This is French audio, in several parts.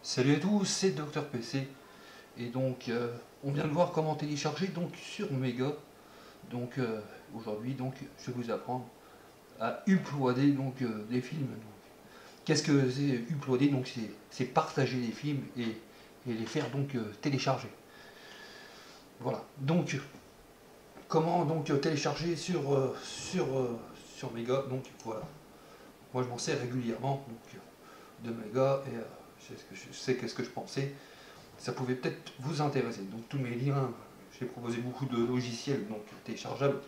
Salut à tous, c'est Docteur PC et donc on vient de voir comment télécharger donc sur Mega. Donc aujourd'hui donc je vais vous apprendre à uploader donc des films. Qu'est-ce que c'est uploader? Donc c'est partager les films et les faire donc télécharger. Voilà. Donc comment donc télécharger sur Mega? Donc voilà. Moi je m'en sers régulièrement donc de Mega et je sais qu'est-ce que je pensais. Ça pouvait peut-être vous intéresser. Donc tous mes liens, j'ai proposé beaucoup de logiciels donc téléchargeables,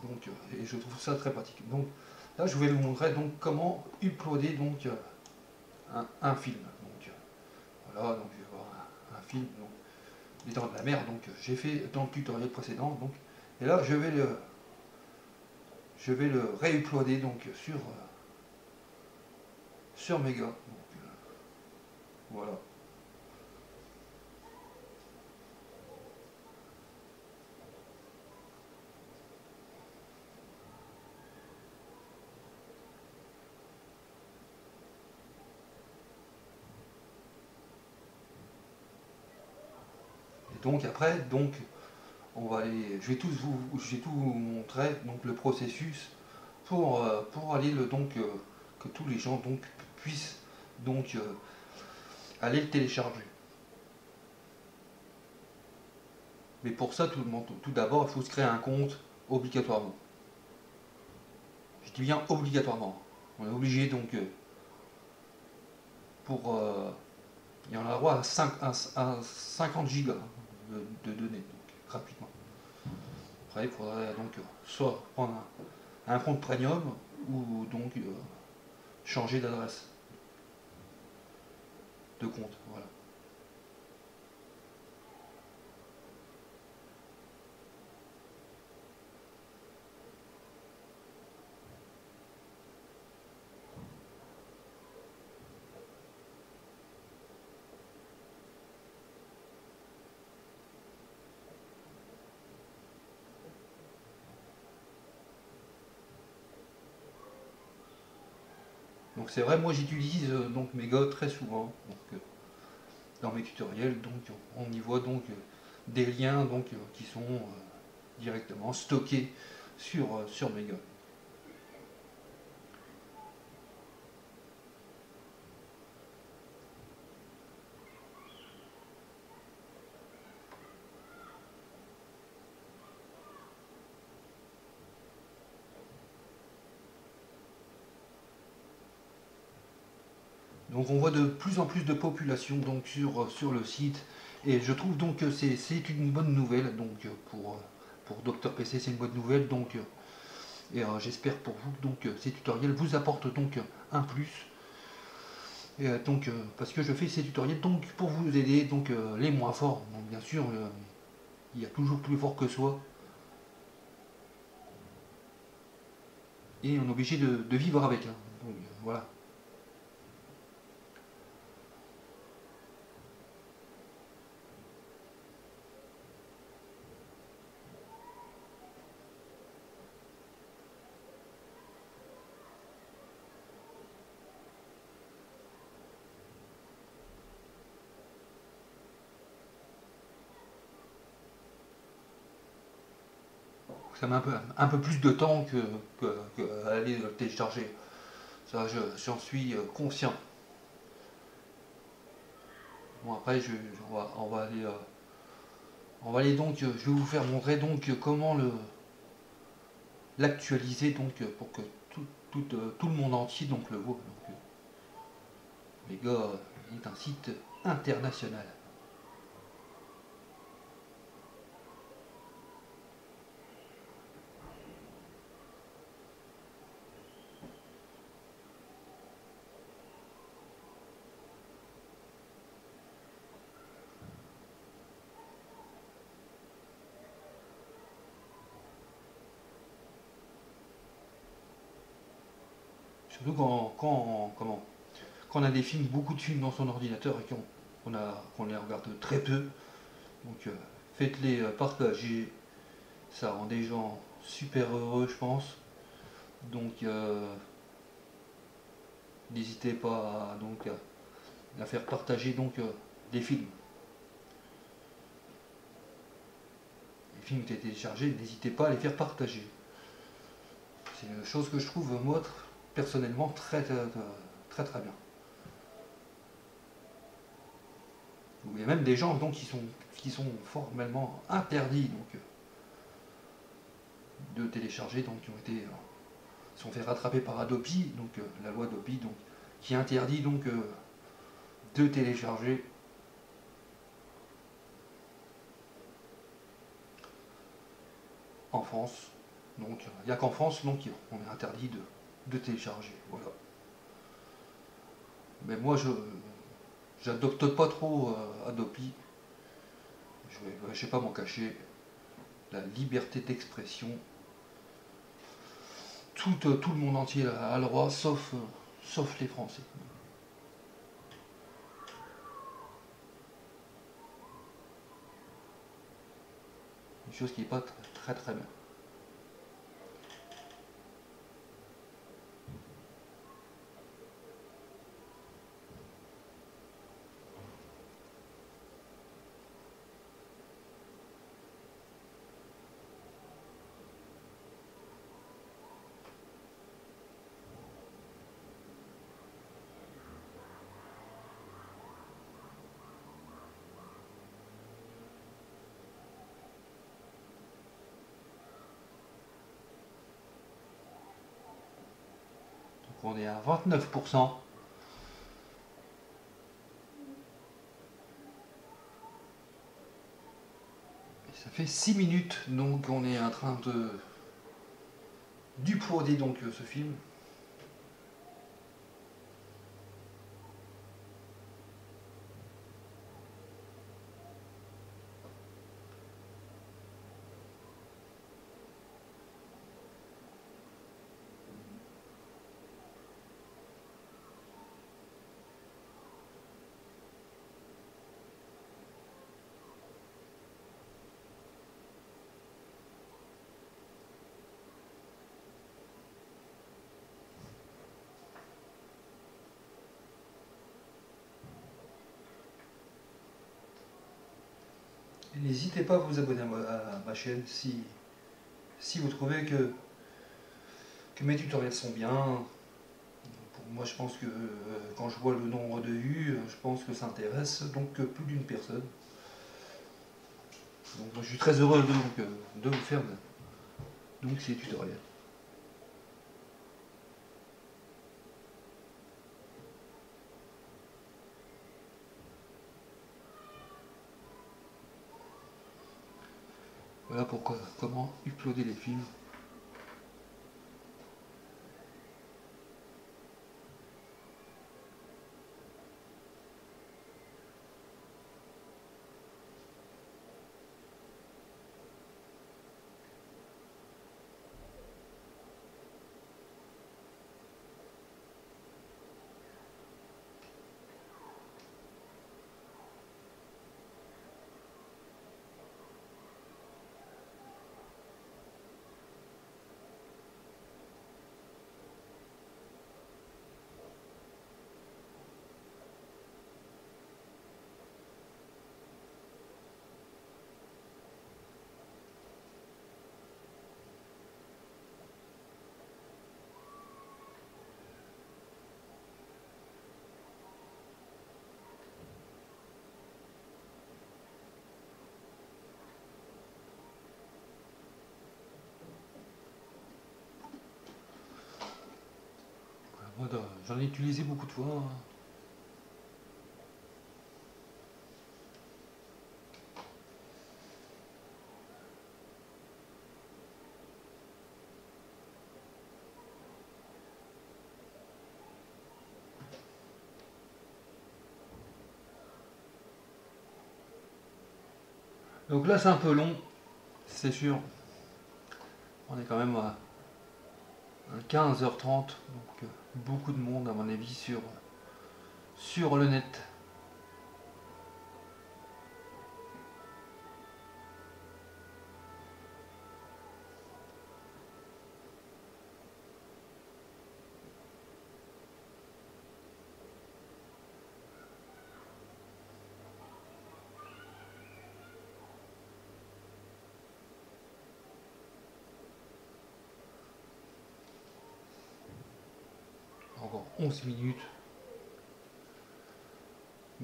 donc et je trouve ça très pratique. Donc là, je vais vous montrer donc comment uploader donc un film. Donc voilà, donc je vais voir un film, donc Les Dents de la Mer. Donc j'ai fait dans le tutoriel précédent. Donc et là, je vais le réuploader donc sur Mega. Donc voilà. Et donc après, donc je vais tout vous montrer donc le processus pour aller que tous les gens donc puissent donc aller le télécharger. Mais pour ça, tout d'abord, il faut se créer un compte obligatoirement. Je dis bien obligatoirement. On est obligé donc pour il y en a droit à 50 gigas de données donc, gratuitement. Après, il faudrait donc soit prendre un compte premium ou donc changer d'adresse de compte. Voilà. Donc c'est vrai, moi j'utilise donc Mega très souvent donc, dans mes tutoriels. Donc on y voit donc des liens donc qui sont directement stockés sur Mega. Donc on voit de plus en plus de population donc sur le site et je trouve donc que c'est une bonne nouvelle donc pour Docteur PC, c'est une bonne nouvelle donc et j'espère pour vous donc ces tutoriels vous apportent donc un plus et donc parce que je fais ces tutoriels donc pour vous aider donc les moins forts. Donc bien sûr il y a toujours plus fort que soi et on est obligé de vivre avec hein. Donc voilà. Ça met un peu plus de temps que aller le télécharger. Ça, j'en suis conscient. Bon, après, on va aller donc, je vais vous faire montrer donc comment l'actualiser donc pour que tout le monde entier donc le voit. Donc, Mega est un site international. Surtout quand on a des films, beaucoup de films dans son ordinateur et qu'on les regarde très peu. Donc faites-les partager, ça rend des gens super heureux je pense. Donc n'hésitez pas à faire partager donc des films. Les films qui ont été téléchargés, n'hésitez pas à les faire partager. C'est une chose que je trouve, moi, personnellement, très bien. Il y a même des gens donc, qui sont formellement interdits donc, de télécharger, donc qui ont été sont fait rattraper par Adobe, donc la loi Adobe, donc qui interdit donc de télécharger en France. Donc il n'y a qu'en France donc on est interdit de télécharger. Voilà. Mais moi je j'adopte pas trop Adobe. Je ne vais pas m'en cacher. La liberté d'expression. Tout le monde entier a le droit, sauf les Français. Une chose qui n'est pas très bien. Donc on est à 29%. Et ça fait 6 minutes, donc on est en train de d'uploader donc ce film. N'hésitez pas à vous abonner à ma chaîne si vous trouvez que mes tutoriels sont bien. Pour moi, je pense que quand je vois le nombre de vues, je pense que ça intéresse donc plus d'une personne. Donc moi, je suis très heureux de vous faire donc ces tutoriels. Voilà pourquoi comment uploader les films. J'en ai utilisé beaucoup de fois. Donc là c'est un peu long, c'est sûr. On est quand même à 15h30, donc beaucoup de monde à mon avis sur le net. encore 11 minutes.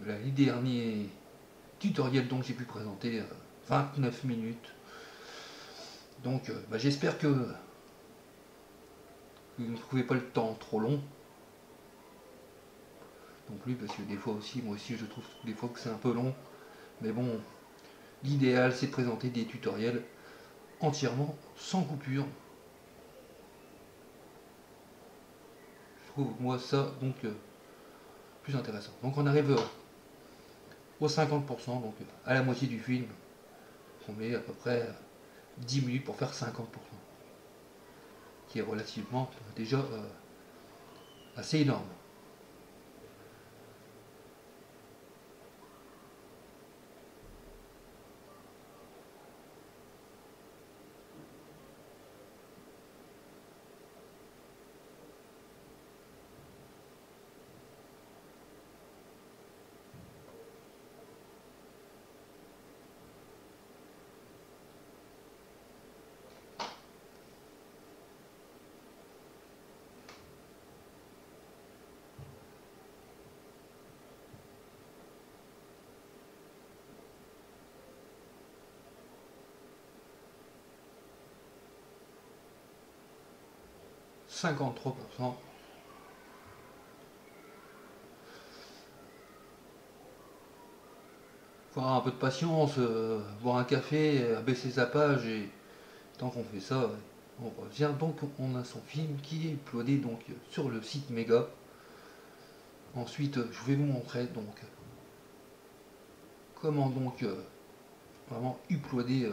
Là, les derniers tutoriels donc j'ai pu présenter 29 minutes. Donc j'espère que vous ne trouvez pas le temps trop long non plus, parce que des fois aussi, moi aussi je trouve des fois que c'est un peu long, mais bon, l'idéal c'est de présenter des tutoriels entièrement sans coupure. Je trouve moi ça donc plus intéressant. Donc on arrive aux 50%, donc à la moitié du film. On met à peu près 10 minutes pour faire 50%, qui est relativement déjà assez énorme. « 53%. Faut avoir un peu de patience, boire un café, abaisser sa page, et tant qu'on fait ça, on revient. Donc on a son film qui est uploadé donc sur le site Mega. Ensuite je vais vous montrer donc comment donc vraiment uploader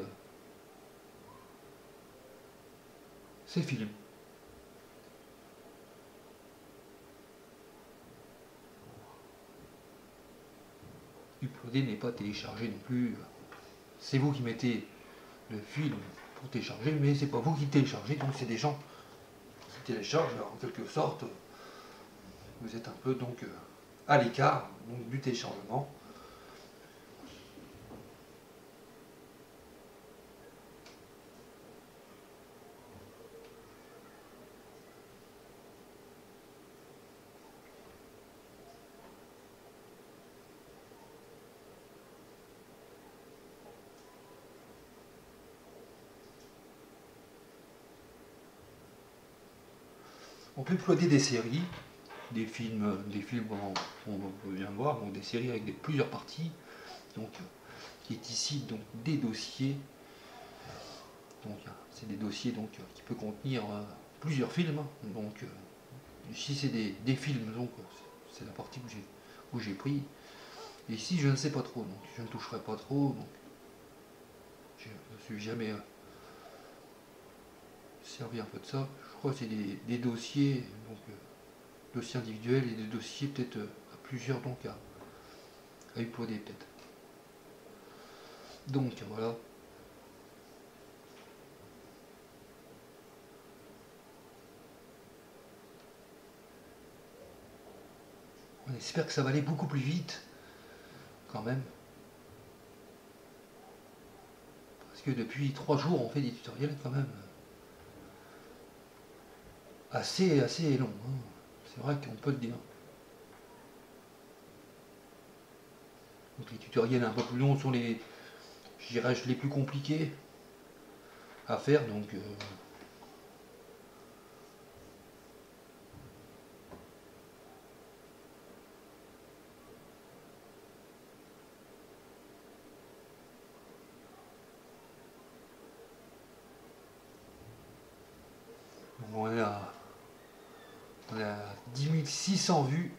ces films. Uploader n'est pas télécharger non plus. C'est vous qui mettez le film pour télécharger, mais c'est pas vous qui téléchargez, donc c'est des gens qui téléchargent. Alors, en quelque sorte, vous êtes un peu donc à l'écart donc, du téléchargement. On peut uploader des séries, des films on vient de voir, donc des séries avec plusieurs parties, donc qui est ici donc des dossiers. Donc c'est des dossiers donc qui peut contenir plusieurs films. Donc ici c'est des films, donc c'est la partie où j'ai pris. Et ici je ne sais pas trop, donc je ne toucherai pas trop. Donc je ne suis jamais servi un peu de ça. Je crois que c'est des dossiers, donc dossiers individuels et des dossiers peut-être à plusieurs, donc à uploader peut-être. Donc voilà. On espère que ça va aller beaucoup plus vite quand même. Parce que depuis 3 jours on fait des tutoriels quand même assez longs. Hein. C'est vrai qu'on peut le dire. Donc les tutoriels un peu plus longs sont les plus compliqués à faire. Donc on est à 10 600 vues.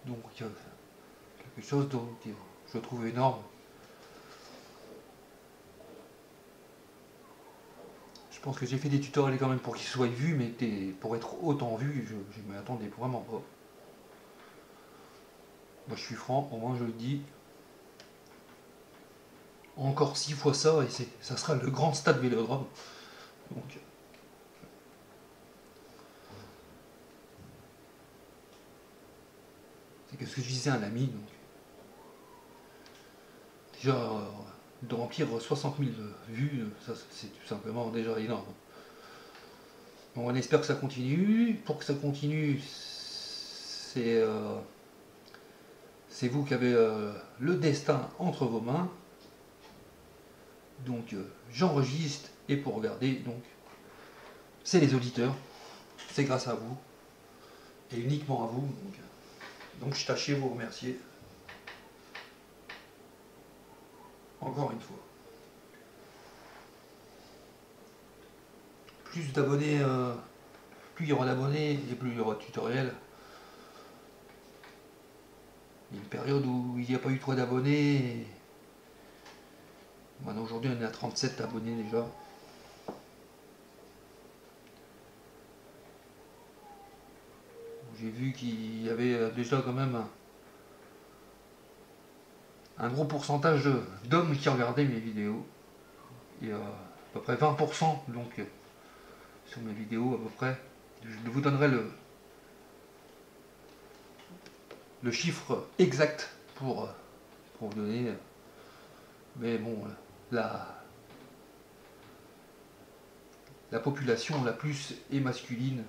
Donc quelque chose donc, je trouve énorme. Je pense que j'ai fait des tutoriels quand même pour qu'ils soient vus, mais pour être autant vu, je ne m'y attendais vraiment pas. Moi je suis franc, au moins je le dis. Encore 6 fois ça, et ça sera le grand stade Vélodrome. Donc c'est ce que je disais à un ami. Donc. Déjà, de remplir 60 000 vues, ça c'est tout simplement déjà énorme. Donc on espère que ça continue. Pour que ça continue, c'est vous qui avez le destin entre vos mains. Donc j'enregistre, et pour regarder, donc c'est les auditeurs, c'est grâce à vous et uniquement à vous. Donc je tâchais vous remercier encore une fois. Plus d'abonnés, plus il y aura d'abonnés et plus il y aura de tutoriels. Il y a une période où il n'y a pas eu trop d'abonnés. Maintenant aujourd'hui on est à 37 abonnés déjà. J'ai vu qu'il y avait déjà quand même un gros pourcentage d'hommes qui regardaient mes vidéos. Il y a à peu près 20% donc sur mes vidéos à peu près. Je vous donnerai le chiffre exact pour vous donner. Mais bon, la population la plus est masculine.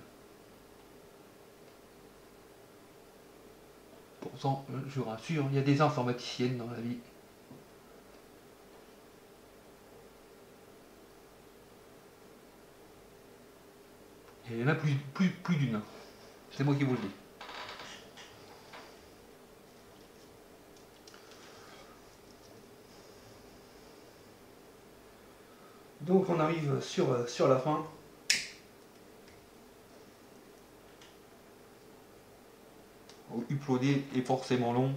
Pourtant, je vous rassure, il y a des informaticiennes dans la vie. Et il y en a plus d'une. C'est moi qui vous le dis. Donc on arrive sur la fin. Uploader est forcément long.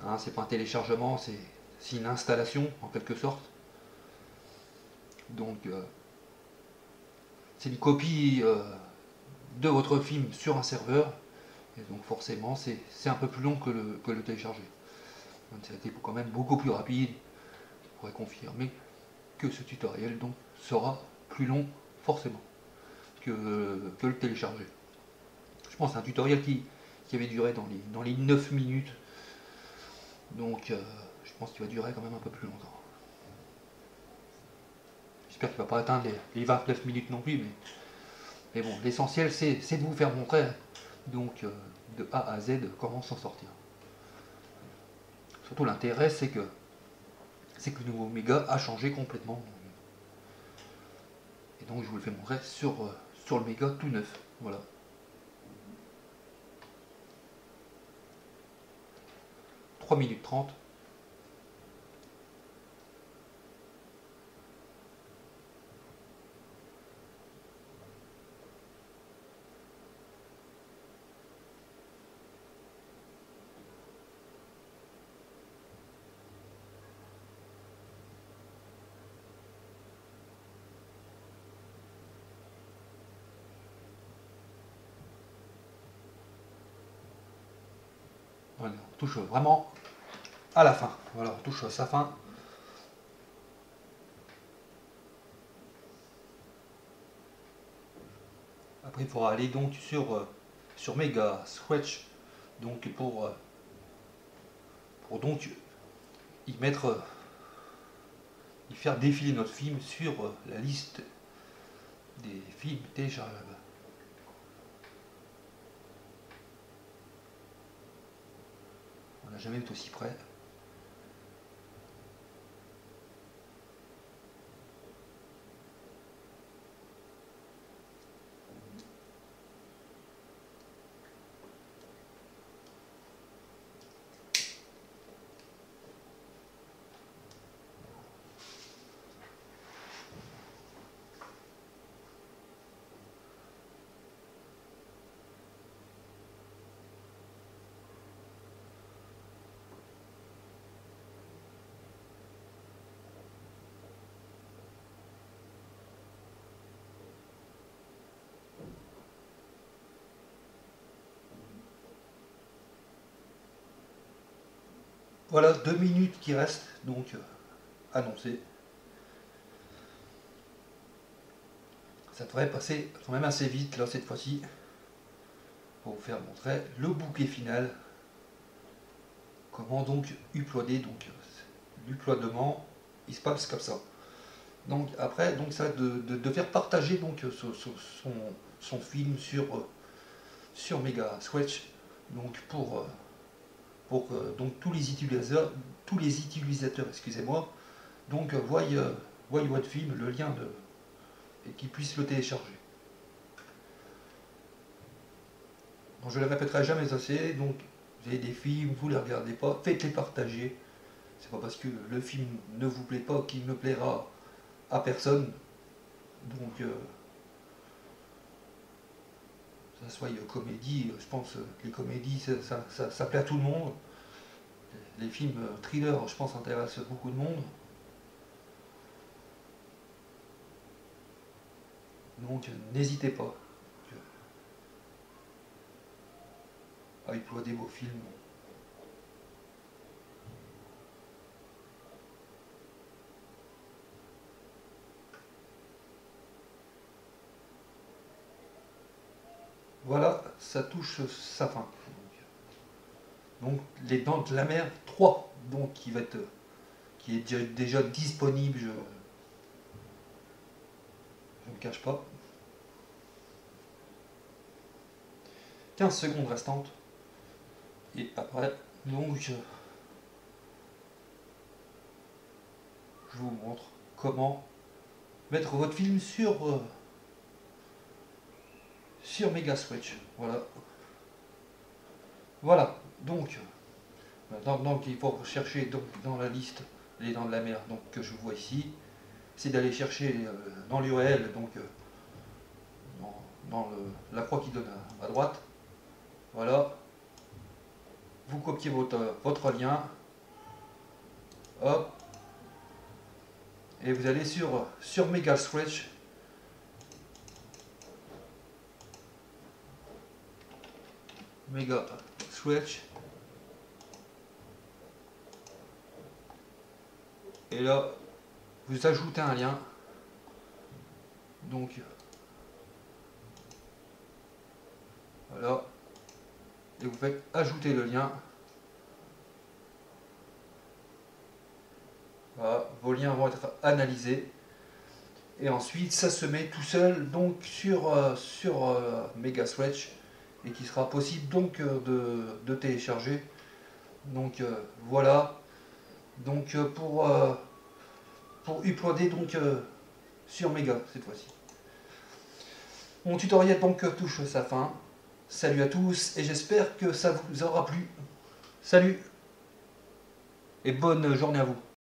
Hein, c'est pas un téléchargement, c'est une installation en quelque sorte. Donc c'est une copie de votre film sur un serveur. Et donc forcément c'est un peu plus long que le télécharger. Ça a été quand même beaucoup plus rapide. Je pourrais confirmer que ce tutoriel donc sera plus long forcément que le télécharger. Je pense à un tutoriel qui avait duré dans les 9 minutes. Donc je pense qu'il va durer quand même un peu plus longtemps. J'espère qu'il ne va pas atteindre les 29 minutes non plus, mais bon, l'essentiel c'est de vous faire montrer donc de A à Z comment s'en sortir. Surtout l'intérêt c'est que le nouveau Omega a changé complètement. Et donc je vous le fais montrer sur le Mega tout neuf. Voilà. Minutes 30. Voilà, on touche vraiment à la fin. Voilà, on touche à sa fin. Après, il faudra aller donc sur Mega Switch, donc pour donc y mettre, y faire défiler notre film sur la liste des films téléchargeables. On n'a jamais été aussi près. Voilà, 2 minutes qui restent, donc annoncé. Ça devrait passer quand même assez vite là cette fois-ci, pour vous faire montrer le bouquet final. Comment donc uploader, donc l'uploadement, il se passe comme ça. Donc après, donc ça de faire partager donc son film sur Mega Switch. donc pour que donc tous les utilisateurs, excusez-moi, donc voient votre film, le lien et qu'ils puissent le télécharger. Donc, je ne le répéterai jamais assez, donc vous avez des films, vous ne les regardez pas, faites-les partager. C'est pas parce que le film ne vous plaît pas qu'il ne plaira à personne. Donc ça soit comédie, je pense les comédies ça plaît à tout le monde. Les films thrillers, je pense, intéressent beaucoup de monde. Donc n'hésitez pas à uploader vos films. Voilà, ça touche sa fin. Donc les Dents de la Mer 3, donc qui est déjà disponible, je ne me cache pas. 15 secondes restantes. Et après, donc, je vous montre comment mettre votre film sur Megaswitch. Voilà. Voilà. Donc, il faut chercher donc, dans la liste les Dents de la Mer donc, que je vois ici. C'est d'aller chercher dans l'URL, donc dans la croix qui donne à droite. Voilà. Vous copiez votre lien. Hop. Et vous allez sur Megaswitch. Megaswitch. Et là, vous ajoutez un lien. Donc, voilà. Et vous faites ajouter le lien. Voilà, vos liens vont être analysés. Et ensuite, ça se met tout seul donc sur Megaswitch et qui sera possible donc de télécharger. Donc voilà. Donc pour uploader donc sur Mega cette fois-ci. Mon tutoriel donc touche sa fin. Salut à tous et j'espère que ça vous aura plu. Salut et bonne journée à vous.